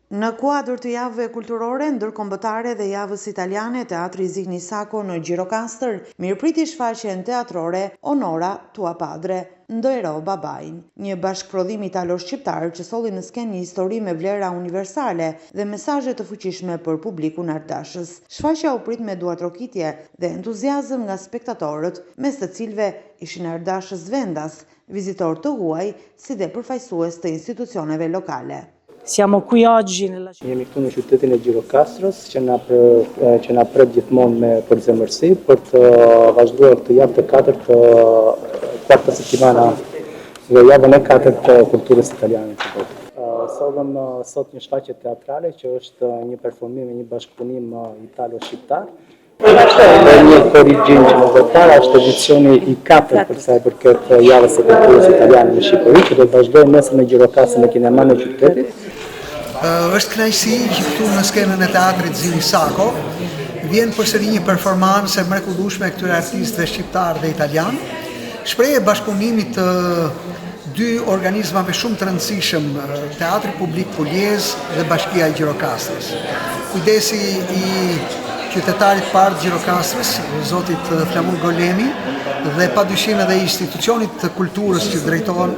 Në kuadër të javëve kulturore ndërkombëtare dhe javës italiane, Teatri Zigni Sako në Gjirokastër mirëpriti shfaqjen teatrore Onora tua padre, Ndojro babajin, një bashkëprodhim italo-shqiptar që solli në skenë një histori me vlera universale dhe mesazhe të fuqishme për publikun ardashës. Shfaqja u prit me duartrokitje dhe entuziazëm nga spektatorët, mes të cilëve ishin ardashës vendas, vizitorë të huaj, si dhe përfaqësues të institucioneve lokale. Siamo qui oggi nella Jemi këtu në qytetin e Gjirokastrës që na pret gjithmonë me përzemërsi për të vazhduar këtë javë të katërt të kvarta settimana dhe javën e katërt të kulturës italiane të botë. Sollëm sot një shfaqje teatrale që është një performim e një bashkëpunim italo-shqiptar. Dhe një korrigjim që më vërtara është edicioni i 4 për sa i përket javës së kulturës italiane në Shqipëri, që do të vazhdojë nesër në Gjirokastrë në kineman e qytetit. Është kënaqësi që këtu në skenën e teatrit Zigni Sako vjen përsëri një performancë e mrekullueshme e këtyre artistëve shqiptar dhe italian, shprehje bashkëpunimit të dy organizmave shumë të rëndësishëm, Teatri Publik Puljez dhe Bashkia e Gjirokastrës. Kujdesi i qytetarit parë të Gjirokastrës, zotit Flamur Golemi, dhe padyshim edhe institucionit të kulturës që drejton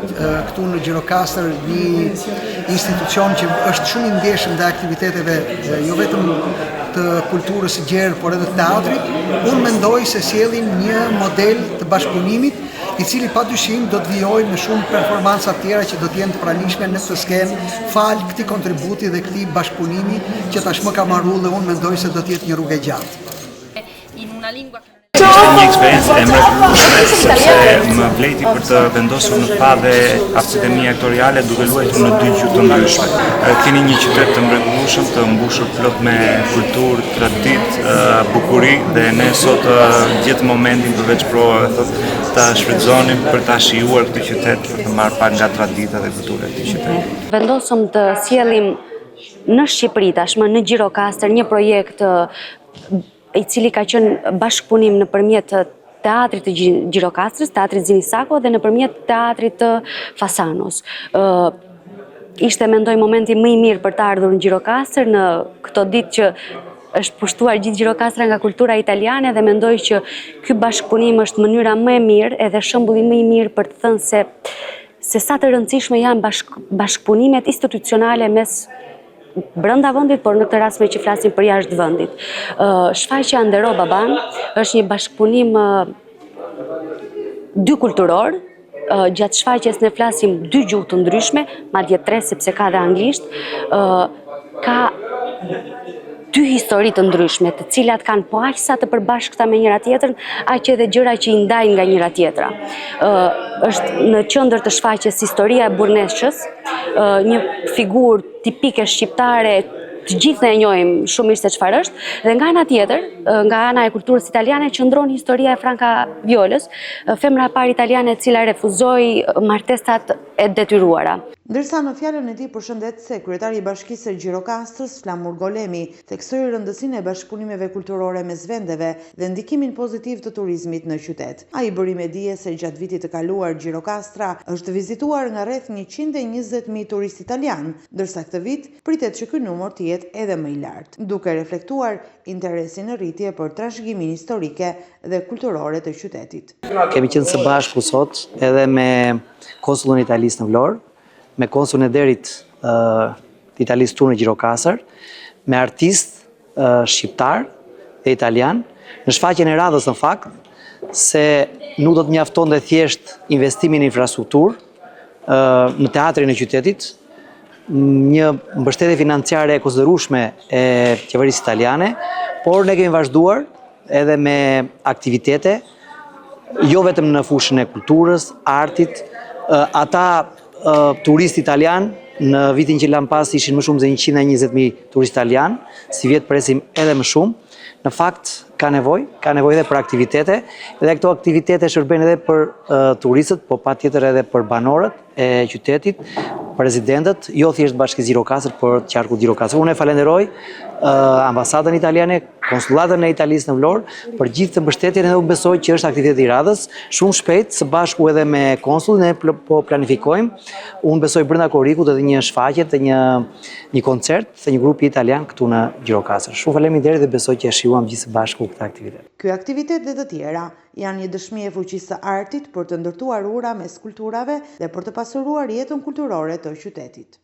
këtu në Gjirokastër, një institucion që është shumë i ndjeshëm dhe aktiviteteve jo vetëm të kulturës së gjerë, por edhe të teatrit. Unë mendoj se sjellim një model të bashkëpunimit i cili padyshim do të vijojë me shumë performanca tjera që do të jenë të pranishme në këtë skenë fal këtij kontributi dhe këtij bashkëpunimi që tashmë ka marrë dhe unë mendoj se do të jetë një rrugë e gjatë. Ishte një eksperiencë e mrekullueshme sepse më vleti për të vendosur në pa dhe aftësitë mia aktoriale duke luajtur në dy gjuhë të ndryshme. Keni një qytet të mrekullueshëm, të mbushur plot me kulturë, traditë, bukuri dhe ne sot gjetëm momentin përveç provave ta shfrytëzonim për ta shijuar këtë qytet, për të marrë pak nga tradita dhe kultura e këtij qyteti. Vendosëm të sjellim në Shqipëri tashmë në Gjirokastër një projekt i cili ka qenë bashkëpunim nëpërmjet teatrit të Gjirokastrës, teatrit Zigni Sako dhe nëpërmjet teatrit të Fasanos. Ishte mendoj momenti më i mirë për të ardhur në Gjirokastër në këto ditë që është pushtuar gjithë Gjirokastra nga kultura italiane dhe mendoj që ky bashkëpunim është mënyra më e mirë edhe shembulli më i mirë për të thënë se sa të rëndësishme janë bashkëpunimet institucionale mes brenda vendit, por në këtë rast me që flasim për jashtë vendit. Shfaqja Ndojro baban është një bashkëpunim dy kulturor. Gjatë shfaqjes ne flasim dy gjuhë të ndryshme, madje 3 sepse ka dhe anglisht. Ka dy histori të ndryshme, të cilat kanë po aq sa të përbashkëta me njëra tjetrën, aq edhe gjëra që i ndajnë nga njëra tjetra. Është në qendër të shfaqjes historia e Burneshës, një figurë tipike shqiptare, të gjithë ne e njohim shumë mirë se çfarë është, dhe nga ana tjetër, nga ana e kulturës italiane qëndron historia e Franca Violës, femra e parë italiane e cila refuzoi martesat e detyruara. Ndërsa në fjalën e tij përshëndetse kryetari i Bashkisë së Gjirokastrës, Flamur Golemi, theksoi rëndësinë e bashkëpunimeve kulturore mes vendeve dhe ndikimin pozitiv të turizmit në qytet. Ai bëri me dije se gjatë vitit të kaluar Gjirokastra është vizituar nga rreth 120.000 turistë italian, ndërsa këtë vit pritet që ky numër të jetë edhe më i lartë, duke reflektuar interesin në rritje për trashëgiminë historike dhe kulturore të qytetit. Kemi qenë së bashku sot edhe me konsullin italisë në Vlorë, me konsulin e derit të Italisë këtu në Gjirokastër, me artistë shqiptar dhe italian, në shfaqjen e radhës në fakt, se nuk do të mjaftonte thjesht investimin në infrastrukturë në teatrin e qytetit, një mbështetje financiare e konsiderueshme e qeverisë italiane, por ne kemi vazhduar edhe me aktivitete, jo vetëm në fushën e kulturës, artit, ata turistë italian, në vitin që lan pas ishin më shumë se 120.000 turistë italian, si vjet presim edhe më shumë. Në fakt ka nevojë edhe për aktivitete, dhe këto aktivitete shërbejnë edhe për turistët, po patjetër edhe për banorët e qytetit, për rezidentët, jo thjesht Bashkisë Gjirokastër, por qarku Gjirokastër. Unë e falenderoj ambasadën italiane, konsullatën e Italisë në Vlorë për gjithë të mbështetjen, edhe unë besoj që është aktiviteti i radhës. Shumë shpejt, së bashku edhe me konsullin, ne po planifikojmë. Unë besoj brenda korrikut edhe një shfaqje të një koncert të një grupi italian këtu në Gjirokastër. Shumë faleminderit dhe besoj që e shijuam gjithë së bashku këtë aktivitet. Ky aktivitet dhe të tjera janë një dëshmi e fuqisë së artit për të ndërtuar ura mes kulturave dhe për të pasuruar jetën kulturore të qytetit.